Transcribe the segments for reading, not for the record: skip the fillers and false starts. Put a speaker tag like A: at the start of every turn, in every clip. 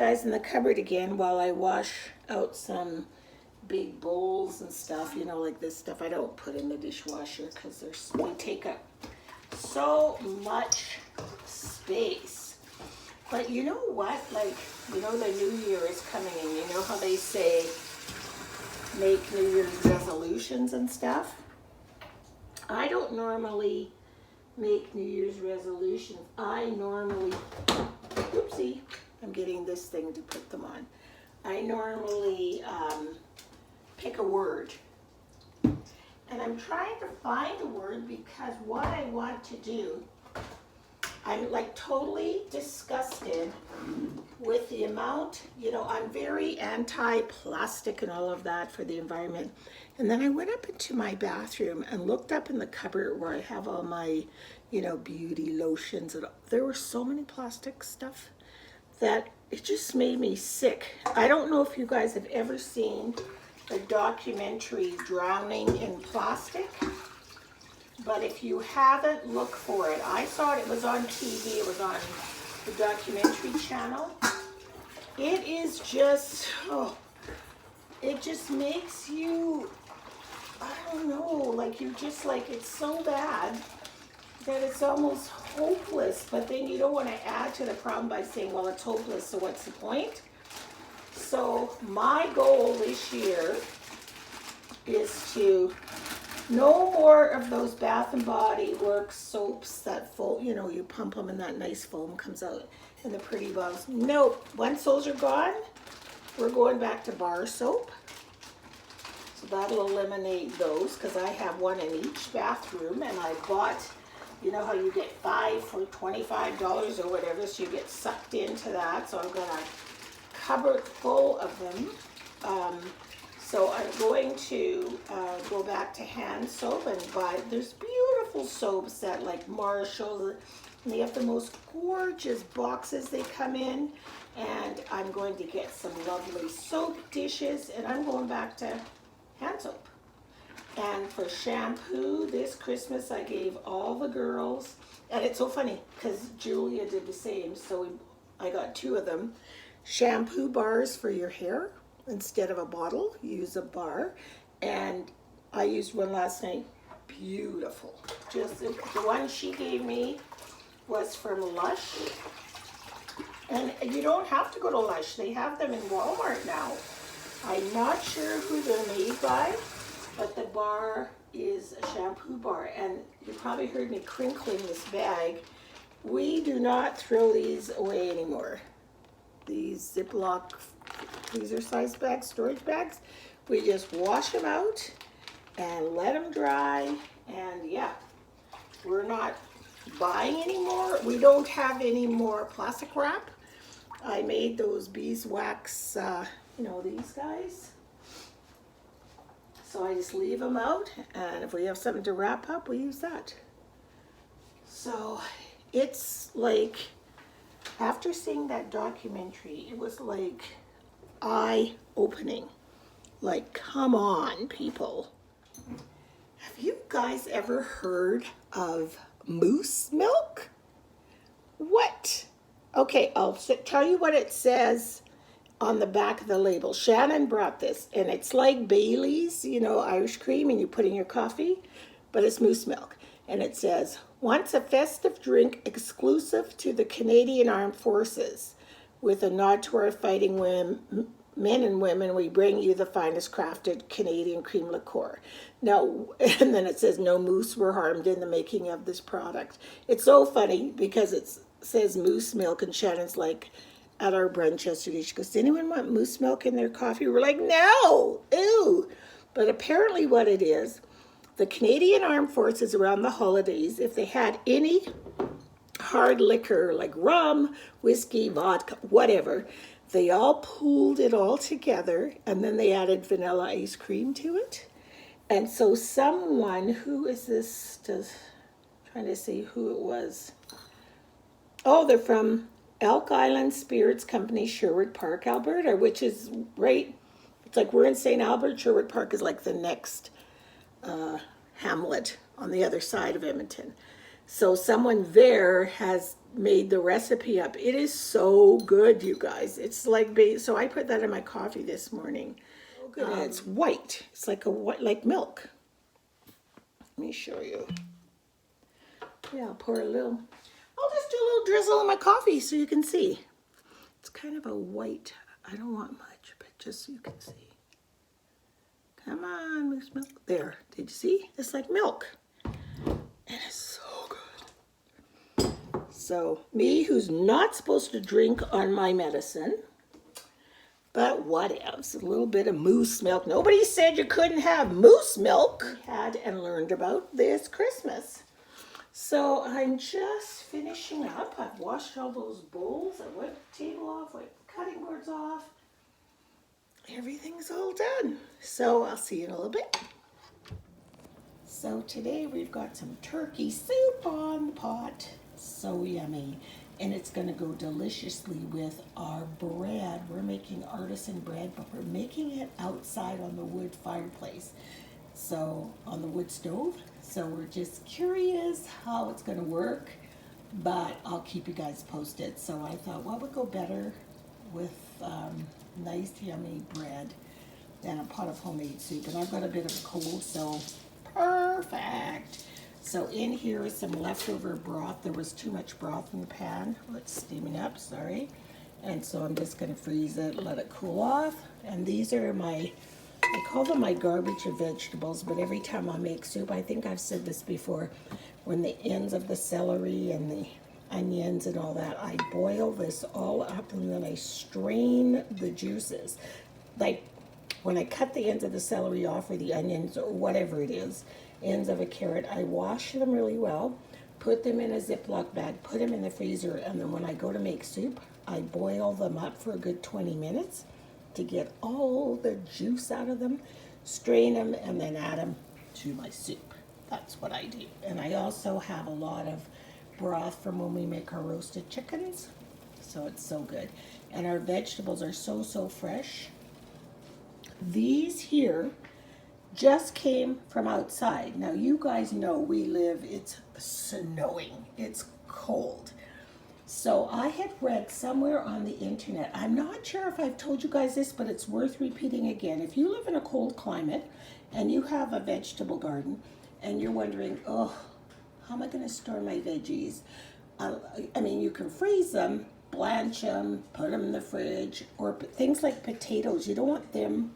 A: guys in the cupboard again while I wash out some big bowls and stuff, you know, like this stuff I don't put in the dishwasher because they take up so much space. But you know what, like, you know, the new year is coming and you know how they say make New Year's resolutions and stuff? I don't normally make New Year's resolutions. I normally, oopsie, I'm getting this thing to put them on. I normally pick a word. And I'm trying to find a word because what I want to do, I'm like totally disgusted with the amount, you know, I'm very anti-plastic and all of that for the environment. And then I went up into my bathroom and looked up in the cupboard where I have all my, you know, beauty lotions. And there were so many plastic stuff that it just made me sick. I don't know if you guys have ever seen the documentary Drowning in Plastic. But if you haven't, look for it. I saw it, it was on TV, it was on the documentary channel. It is just, oh, it just makes you, I don't know, like you're just like, it's so bad that it's almost hopeless. But then you don't want to add to the problem by saying, well, it's hopeless, so what's the point? So my goal this year is to no more of those Bath and Body Works soaps that you know, you pump them and that nice foam comes out in the pretty bottles. Nope, once those are gone, we're going back to bar soap. So that'll eliminate those because I have one in each bathroom and I bought, you know how you get 5 for $25 or whatever, so you get sucked into that. So I've got a cupboard full of them. So I'm going to go back to hand soap and buy, there's beautiful soaps at like Marshall's, and they have the most gorgeous boxes they come in, and I'm going to get some lovely soap dishes, and I'm going back to hand soap. And for shampoo, this Christmas I gave all the girls, and it's so funny because Julia did the same, so I got 2 of them, shampoo bars for your hair. Instead of a bottle, use a bar. And I used one last night. Beautiful. Just the one she gave me was from Lush. And you don't have to go to Lush. They have them in Walmart now. I'm not sure who they're made by, but the bar is a shampoo bar. And you probably heard me crinkling this bag. We do not throw these away anymore. These Ziploc freezer size bags, storage bags, we just wash them out and let them dry. And yeah, we're not buying anymore. We don't have any more plastic wrap. I made those beeswax, you know, these guys. So I just leave them out, and if we have something to wrap up, we use that. So it's like, after seeing that documentary, it was like eye-opening. Like, come on, people. Have you guys ever heard of moose milk? What? Okay, I'll tell you what it says on the back of the label. Shannon brought this, and it's like Bailey's, you know, Irish cream, and you put in your coffee, but it's moose milk. And it says, once a festive drink exclusive to the Canadian Armed Forces. With a nod to our fighting men and women, we bring you the finest crafted Canadian cream liqueur. Now, and then it says, no moose were harmed in the making of this product. It's so funny because it says moose milk, and Shannon's like, at our brunch yesterday, she goes, does anyone want moose milk in their coffee? We're like, no, ew. But apparently what it is, the Canadian Armed Forces around the holidays, if they had any hard liquor like rum, whiskey, vodka, whatever, they all pooled it all together, and then they added vanilla ice cream to it. And so someone, who is this, trying to see who it was. Oh, they're from Elk Island Spirits Company, Sherwood Park, Alberta, which is right, it's like we're in St. Albert, Sherwood Park is like the next hamlet on the other side of Edmonton. So someone there has made the recipe up. It is so good, you guys. It's like, so I put that in my coffee this morning. So good. And it's white. It's like like milk. Let me show you. Yeah, I'll pour a little. I'll just do a little drizzle in my coffee so you can see. It's kind of a white. I don't want much, but just so you can see. Come on, Moose Milk. There. Did you see? It's like milk. And it's so good. So, me, who's not supposed to drink on my medicine, but what else? A little bit of moose milk. Nobody said you couldn't have moose milk. We had and learned about this Christmas. So I'm just finishing up. I've washed all those bowls. I wiped the table off, wiped the cutting boards off. Everything's all done. So I'll see you in a little bit. So today we've got some turkey soup on the pot. So yummy. And it's going to go deliciously with our bread. We're making artisan bread, but we're making it outside on the wood fireplace. So on the wood stove. So we're just curious how it's going to work, but I'll keep you guys posted. So I thought, what would go better with nice yummy bread than a pot of homemade soup? And I've got a bit of a cold, so perfect. So in here is some leftover broth. There was too much broth in the pan. It's steaming up, sorry. And so I'm just going to freeze it, let it cool off. And these are my, I call them my garbage of vegetables, but every time I make soup, I think I've said this before, when the ends of the celery and the onions and all that, I boil this all up and then I strain the juices. Like when I cut the ends of the celery off or the onions or whatever it is, ends of a carrot, I wash them really well, put them in a Ziploc bag, put them in the freezer, and then when I go to make soup, I boil them up for a good 20 minutes to get all the juice out of them, strain them, and then add them to my soup. That's what I do. And I also have a lot of broth from when we make our roasted chickens, so it's so good. And our vegetables are so, so fresh. These here just came from outside. Now you guys know we live, it's snowing, it's cold. So I had read somewhere on the internet, I'm not sure if I've told you guys this, but it's worth repeating again. If you live in a cold climate and you have a vegetable garden and you're wondering, oh, how am I going to store my veggies? I mean, you can freeze them, blanch them, put them in the fridge, or things like potatoes. You don't want them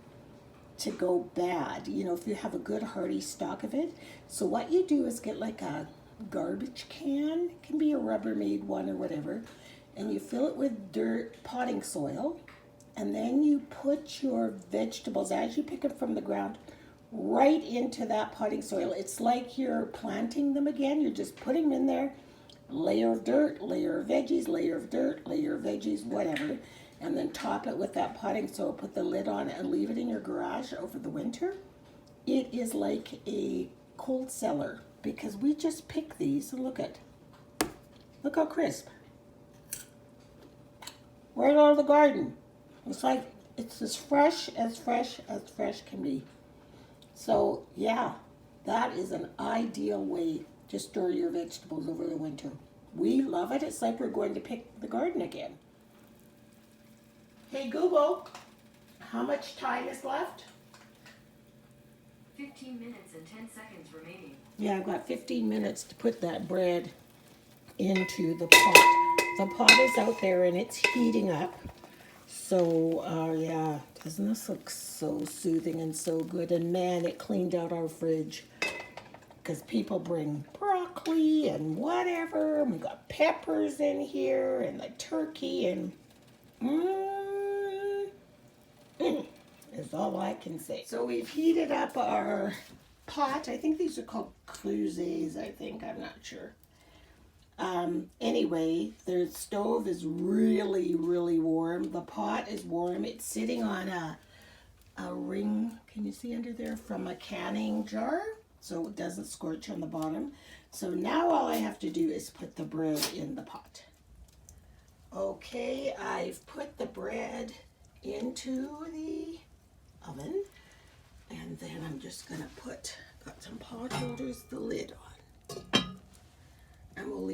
A: to go bad, you know, if you have a good hearty stock of it. So what you do is get like a garbage can, it can be a Rubbermaid one or whatever, and you fill it with dirt, potting soil, and then you put your vegetables as you pick them from the ground right into that potting soil. It's like you're planting them again. You're just putting them in there, layer of dirt, layer of veggies, layer of dirt, layer of veggies, whatever, and then top it with that potting soil, put the lid on and leave it in your garage over the winter. It is like a cold cellar because we just pick these and look how crisp. Right out of the garden. It's like, it's as fresh as fresh can be. So yeah, that is an ideal way to store your vegetables over the winter. We love it. It's like we're going to pick the garden again. Hey Google, how much time is left?
B: 15 minutes and 10 seconds remaining.
A: Yeah, I've got 15 minutes to put that bread into the pot. The pot is out there and it's heating up. So, yeah, doesn't this look so soothing and so good? And man, it cleaned out our fridge because people bring broccoli and whatever. And we got peppers in here and the turkey and is all I can say. So we've heated up our pot. I think these are called cruses, I think. I'm not sure. Anyway, the stove is really, really warm. The pot is warm. It's sitting on a ring, can you see under there, from a canning jar, so it doesn't scorch on the bottom. So now all I have to do is put the bread in the pot. Okay, I've put the bread into the oven, and then I'm just gonna got some pot holders, the lid on.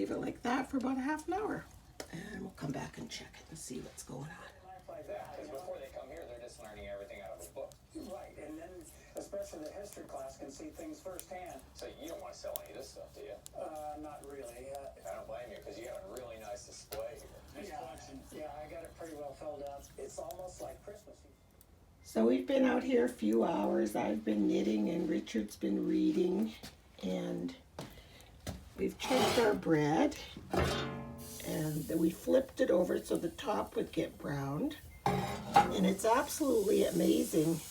A: leave it like that for about a half an hour. And we'll come back and check it and see what's going on.
C: Like that, because before they come here, they're just learning everything out of a book. Right, and then especially the history class can see things firsthand. So you don't want to sell any of this stuff, do you? Not really. I don't blame you, because you have a really nice display here. Nice collection. Yeah, I got it pretty well filled up. It's almost like Christmas.
A: So we've been out here a few hours. I've been knitting and Richard's been reading, and we've changed our bread, and then we flipped it over so the top would get browned, and it's absolutely amazing,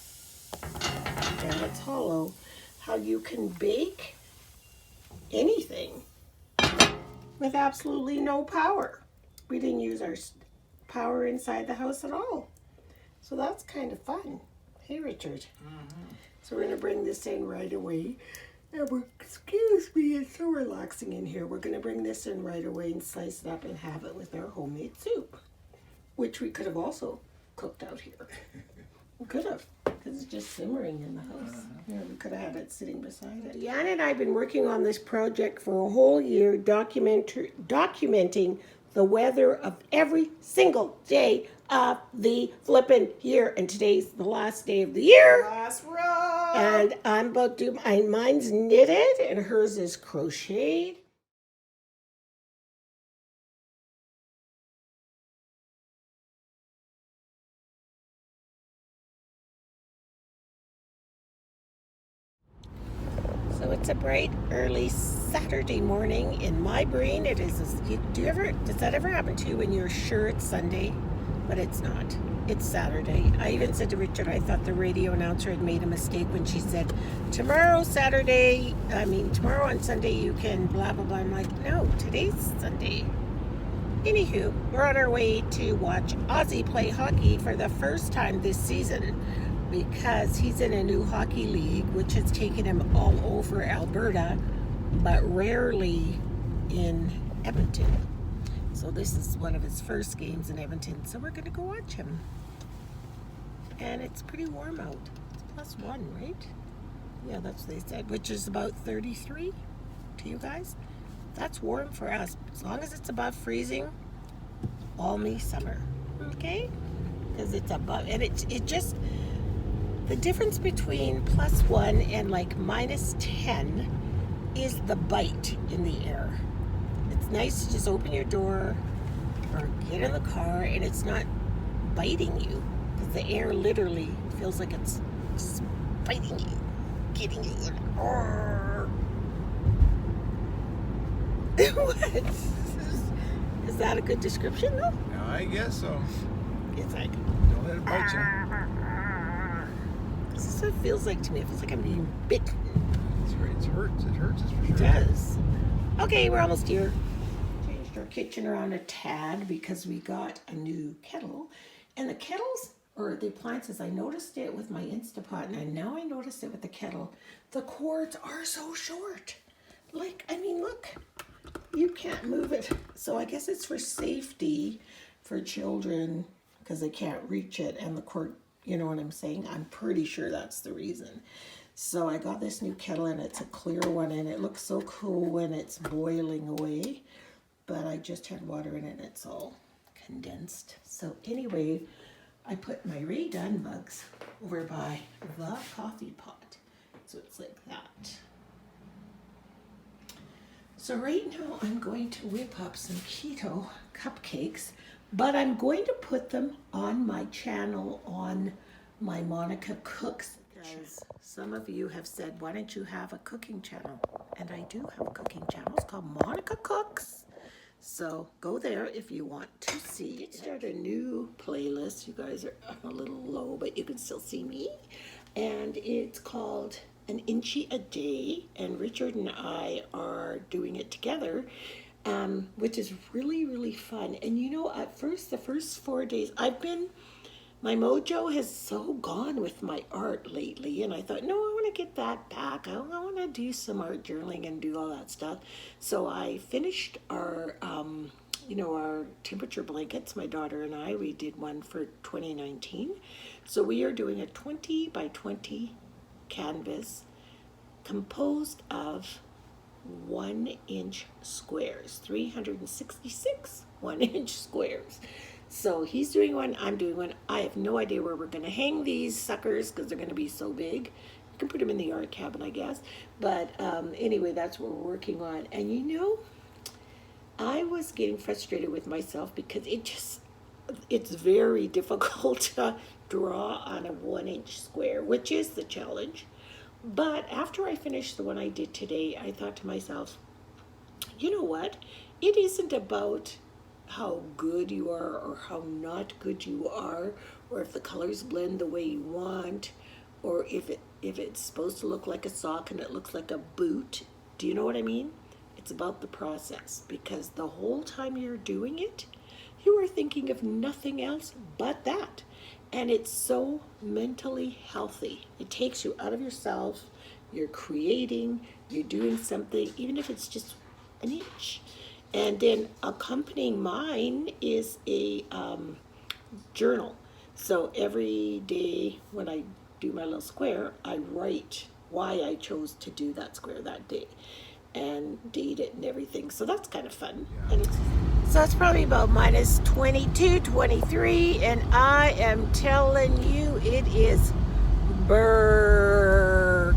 A: and it's hollow, how you can bake anything with absolutely no power. We didn't use our power inside the house at all. So that's kind of fun. Hey, Richard. Mm-hmm. So we're going to bring this in right away. And excuse me, it's so relaxing in here. We're going to bring this in right away and slice it up and have it with our homemade soup, which we could have also cooked out here. We could have, because it's just simmering in the house. Yeah, we could have had it sitting beside it. Deanna and I have been working on this project for a whole year, documenting the weather of every single day of the flippin' year, and today's the last day of the year.
D: Last row.
A: And I'm about to do mine's knitted and hers is crocheted. So it's a bright early Saturday morning. In my brain, it is. Does that ever happen to you when you're sure it's Sunday, but it's not? It's Saturday. I even said to Richard, I thought the radio announcer had made a mistake when she said, tomorrow on Sunday you can blah, blah, blah. I'm like, no, today's Sunday. Anywho, we're on our way to watch Ozzy play hockey for the first time this season, because he's in a new hockey league, which has taken him all over Alberta, but rarely in Edmonton. So this is one of his first games in Edmonton, so we're going to go watch him. And it's pretty warm out. It's +1, right? Yeah, that's what they said, which is about 33 to you guys. That's warm for us. As long as it's above freezing, balmy summer, okay? Because it's above, and it just, the difference between +1 and like -10 is the bite in the air. It's nice to just open your door or get in the car and it's not biting you, because the air literally feels like it's biting you, getting you. What? Is that a good description though?
D: No, I guess so.
A: It's like,
D: Don't let it bite you.
A: this is what it feels like to me. It feels like I'm being bitten.
D: It hurts. It hurts, it's for sure.
A: It does. Okay, we're almost here. Changed our kitchen around a tad because we got a new kettle. And the kettles, or the appliances, I noticed it with my Instapot, and now I noticed it with the kettle. The cords are so short. Like, I mean, look. You can't move it. So I guess it's for safety for children, because they can't reach it, and the cord, you know what I'm saying? I'm pretty sure that's the reason. So I got this new kettle, and it's a clear one, and it looks so cool when it's boiling away. But I just had water in it, and it's all condensed. So anyway, I put my Ray Dunn mugs over by the coffee pot. So it's like that. So right now I'm going to whip up some keto cupcakes, but I'm going to put them on my channel, on my Monica Cooks. Because some of you have said, why don't you have a cooking channel? And I do have a cooking channel. It's called Monica Cooks. So go there if you want to see it. Start a new playlist. You guys are a little low, but you can still see me. And it's called An Inchy a Day, and Richard and I are doing it together, which is really, really fun. And you know, at first, the first 4 days, my mojo has so gone with my art lately, and I thought, no, I want to get that back. I want to do some art journaling and do all that stuff. So I finished our temperature blankets, my daughter and I. We did one for 2019. So we are doing a 20 by 20 canvas composed of 1-inch squares, 366 1-inch squares. So he's doing one, I'm doing one. I have no idea where we're going to hang these suckers because they're going to be so big. You can put them in the art cabin, I guess. But anyway, that's what we're working on. And you know, I was getting frustrated with myself because it's very difficult to draw on a 1-inch square, which is the challenge. But after I finished the one I did today, I thought to myself, you know what? It isn't about how good you are or how not good you are, or if the colors blend the way you want, or if it's supposed to look like a sock and it looks like a boot. Do you know what I mean? It's about the process, because the whole time you're doing it, you are thinking of nothing else but that. And it's so mentally healthy. It takes you out of yourself. You're creating, you're doing something, even if it's just an inch. And then accompanying mine is a journal. So every day when I do my little square, I write why I chose to do that square that day and date it and everything. So that's kind of fun. And so it's probably about minus 22, 23, and I am telling you, it is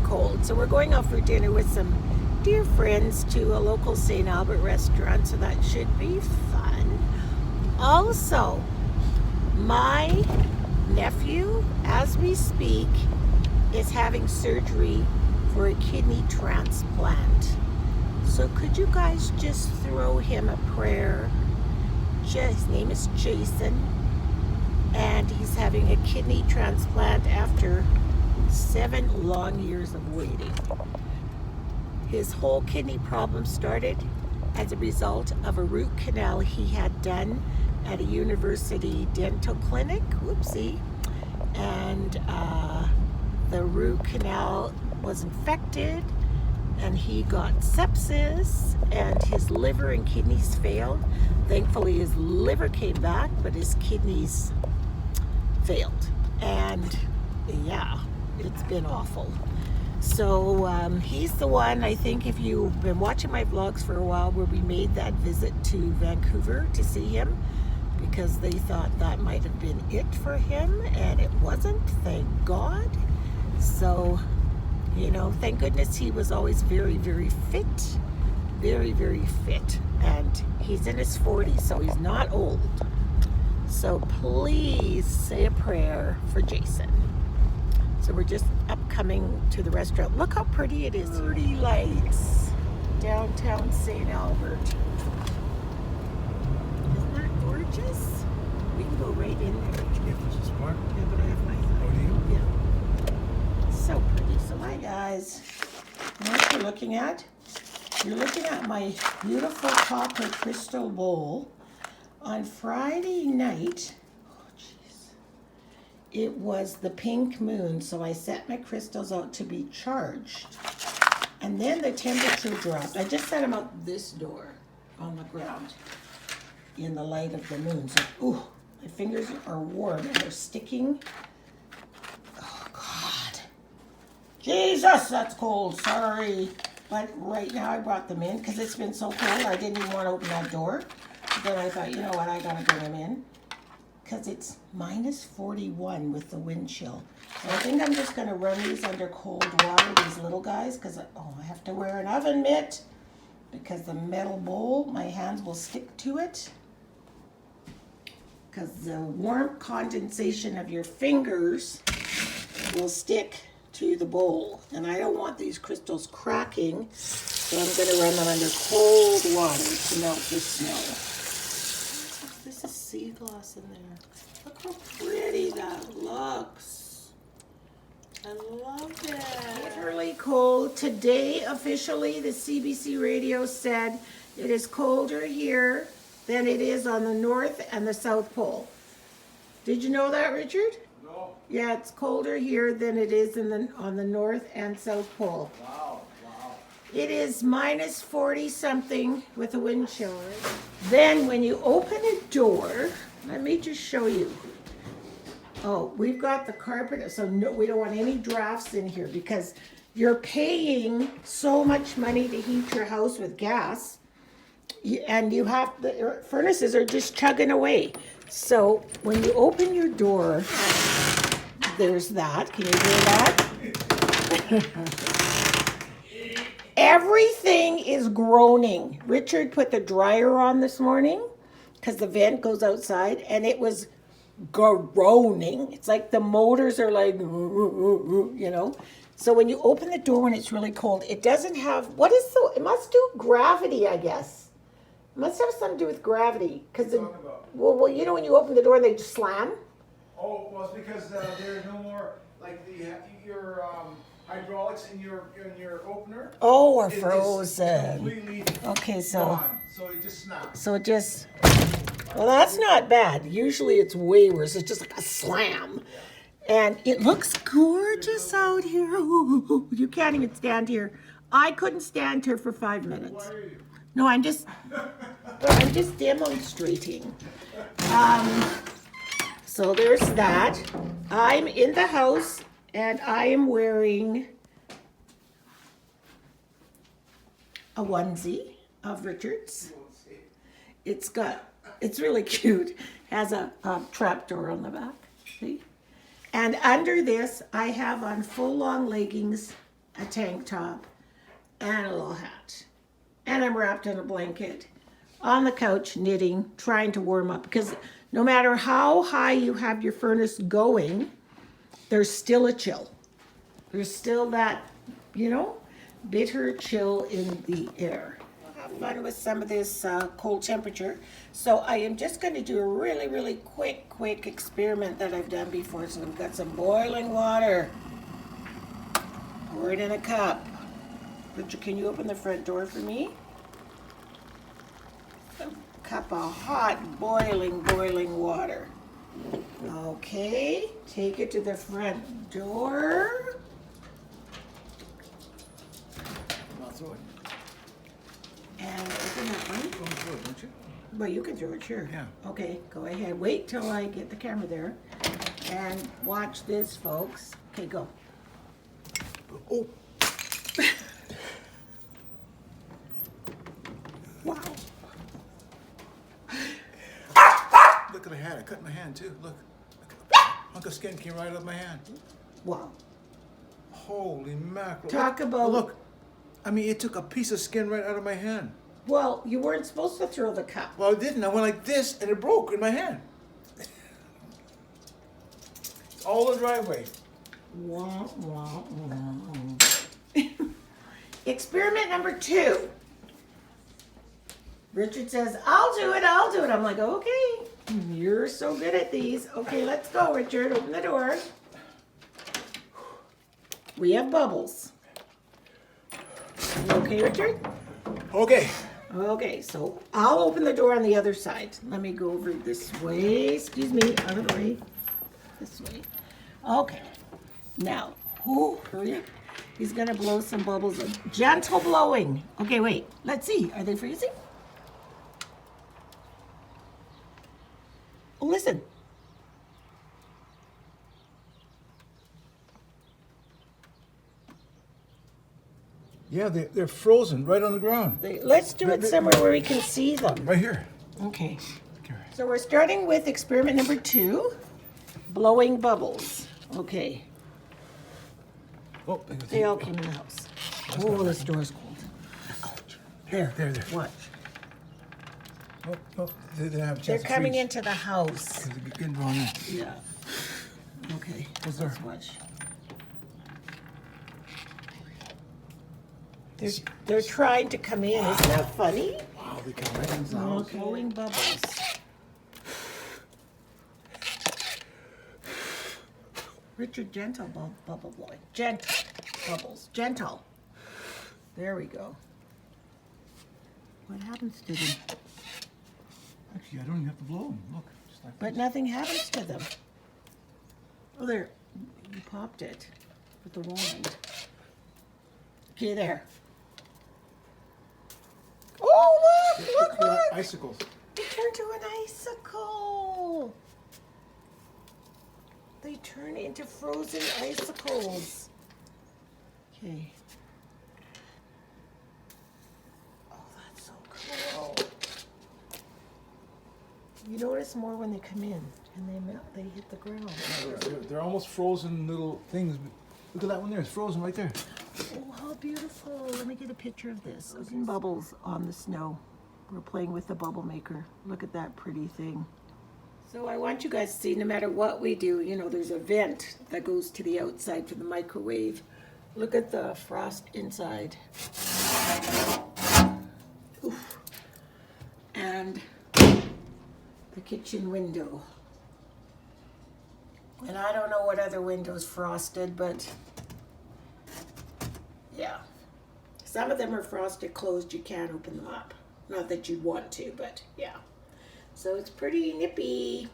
A: cold. So we're going out for dinner with some dear friends to a local St. Albert restaurant, so that should be fun. Also, my nephew, as we speak, is having surgery for a kidney transplant. So could you guys just throw him a prayer? His name is Jason, and he's having a kidney transplant after 7 long years of waiting. His whole kidney problem started as a result of a root canal he had done at a university dental clinic. Whoopsie. And the root canal was infected, and he got sepsis, and his liver and kidneys failed. Thankfully, his liver came back, but his kidneys failed. And yeah, it's been awful. So he's the one, I think, if you've been watching my vlogs for a while, where we made that visit to Vancouver to see him, because they thought that might have been it for him, and it wasn't, thank God. So, you know, thank goodness he was always very, very fit. Very, very fit. And he's in his 40s, so he's not old. So please say a prayer for Jason. So we're just upcoming to the restaurant. Look how pretty it is. Pretty lights. Downtown St. Albert. Isn't that gorgeous? We can go right in there.
D: If this is smart.
A: Yeah, but I have my
D: Oh, do you?
A: Yeah. So pretty. So hi guys. You know what you're looking at? You're looking at my beautiful copper crystal bowl. On Friday night, oh jeez, it was the pink moon, so I set my crystals out to be charged. And then the temperature dropped. I just set them out this door on the ground in the light of the moon. So, ooh, my fingers are warm and they're sticking. Oh God. Jesus, that's cold, sorry. But right now I brought them in because it's been so cold. I didn't even want to open that door. But then I thought, you know what, I gotta bring them in. Because it's minus 41 with the wind chill. So I think I'm just gonna run these under cold water, these little guys, because I have to wear an oven mitt. Because the metal bowl, my hands will stick to it. Because the warm condensation of your fingers will stick to the bowl. And I don't want these crystals cracking, so I'm going to run them under cold water to melt the snow. This is sea gloss in there. Look how pretty that looks. I love it. Literally cold. Today, officially, the CBC radio said it is colder here than it is on the North and the South Pole. Did you know that, Richard?
D: No.
A: Yeah, it's colder here than it is on the North and South Pole.
D: Wow. Wow.
A: It is minus 40 something with a wind chill. Then when you open a door, let me just show you. Oh, we've got the carpet, so no, we don't want any drafts in here because you're paying so much money to heat your house with gas, and you have the furnaces are just chugging away. So when you open your door, there's that. Can you hear that? Everything is groaning. Richard put the dryer on this morning because the vent goes outside, and it was groaning. It's like the motors are like, you know. So when you open the door when it's really cold, it doesn't have, it must do gravity, I guess. It must have something to do with gravity. Well, you know when you open the door and they just slam?
E: Oh, well, it's because there's no more, like your hydraulics in your opener.
A: Oh, are
E: is
A: frozen.
E: Completely
A: Okay,
E: gone, so it just snaps.
A: So it just, well, that's not bad. Usually it's way worse. It's just like a slam. And it looks gorgeous out here. Ooh, you can't even stand here. I couldn't stand here for 5 minutes. No, I'm just demonstrating. So there's that. I'm in the house and I am wearing a onesie of Richard's. It's really cute. Has a trap door on the back. See? And under this, I have on full long leggings, a tank top, and a little hat. And I'm wrapped in a blanket on the couch knitting, trying to warm up. Because no matter how high you have your furnace going, there's still a chill. There's still that, bitter chill in the air. I'll have fun with some of this cold temperature. So I am just going to do a really, really quick experiment that I've done before. So we've got some boiling water. Pour it in a cup. Richard, can you open the front door for me? A cup of hot, boiling water. Okay, take it to the front door.
D: I'll throw it.
A: And open that one.
D: Go and throw it, don't you?
A: Well, you can throw it, sure.
D: Yeah.
A: Okay, go ahead. Wait till I get the camera there. And watch this, folks. Okay, go.
D: Oh.
A: Wow.
D: Look at the hand. I cut my hand too. Look. Hunk of skin came right out of my hand.
A: Wow.
D: Holy mackerel.
A: Talk about-
D: Look. I mean, it took a piece of skin right out of my hand.
A: Well, you weren't supposed to throw the cup.
D: Well, I didn't. I went like this, and it broke in my hand. All the driveway.
A: Wah, wah, wah. Experiment number 2. Richard says, I'll do it. I'm like, okay, you're so good at these. Okay, let's go, Richard. Open the door. We have bubbles. You okay, Richard?
D: Okay.
A: Okay, so I'll open the door on the other side. Let me go over this way. Excuse me, out of the way. This way. Okay. Now, hurry up. He's gonna blow some bubbles. Gentle blowing. Okay, wait. Let's see. Are they freezing? Oh, listen.
D: Yeah, they're frozen right on the ground.
A: Let's do it somewhere where we can see them.
D: Right here.
A: Okay.
D: Okay.
A: So we're starting with experiment number 2, blowing bubbles. Okay.
D: Oh,
A: They all came in the house. Oh, this door's cold. There. Watch.
D: Oh, they didn't have a
A: They're
D: chance to
A: coming
D: freeze.
A: into the house.
D: They're getting drawn in.
A: Yeah. Okay.
D: What's there?
A: Let's watch. They're trying to come in. Isn't that funny?
D: Wow, they come right into the
A: Oh,
D: house.
A: blowing bubbles. Richard, gentle bubble blowing. Gentle bubbles. Gentle. There we go. What happens to them?
D: Actually, I don't even have to blow them. Look, just like
A: But nothing happens to them. Oh, there. You popped it with the wand. Okay, there. Oh, look.
D: icicles.
A: They turned to an icicle. They turn into frozen icicles. Okay. Oh, that's so cool. You notice more when they come in and they melt, they hit the ground.
D: They're almost frozen little things. Look at that one there. It's frozen right there.
A: Oh, how beautiful. Let me get a picture of this. Looking bubbles on the snow. We're playing with the bubble maker. Look at that pretty thing. So I want you guys to see, no matter what we do, you know, there's a vent that goes to the outside for the microwave. Look at the frost inside. Oof. And the kitchen window. And I don't know what other window's frosted, but yeah. Some of them are frosted closed, you can't open them up. Not that you'd want to, but yeah. So it's pretty nippy.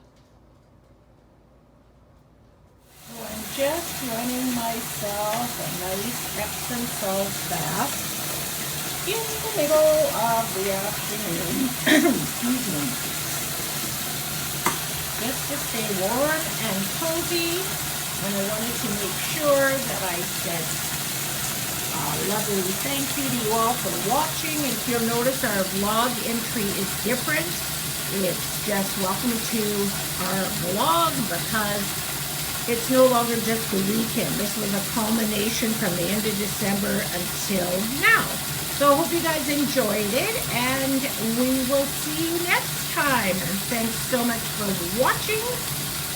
A: So I'm just running myself a nice Epsom salt bath in the middle of the afternoon. Excuse me. Just to stay warm and cozy. And I wanted to make sure that I said lovely thank you to you all for watching. And if you'll notice, our vlog entry is different. It's just welcome to our vlog because it's no longer just the weekend. This was a culmination from the end of December until now. So I hope you guys enjoyed it, and we will see you next time. And thanks so much for watching,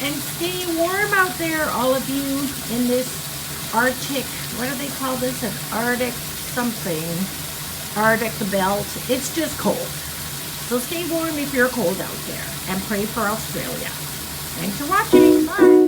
A: and stay warm out there, all of you in this Arctic, what do they call this? An Arctic something. Arctic belt. It's just cold. So stay warm if you're cold out there, and pray for Australia. Thanks for watching. Bye.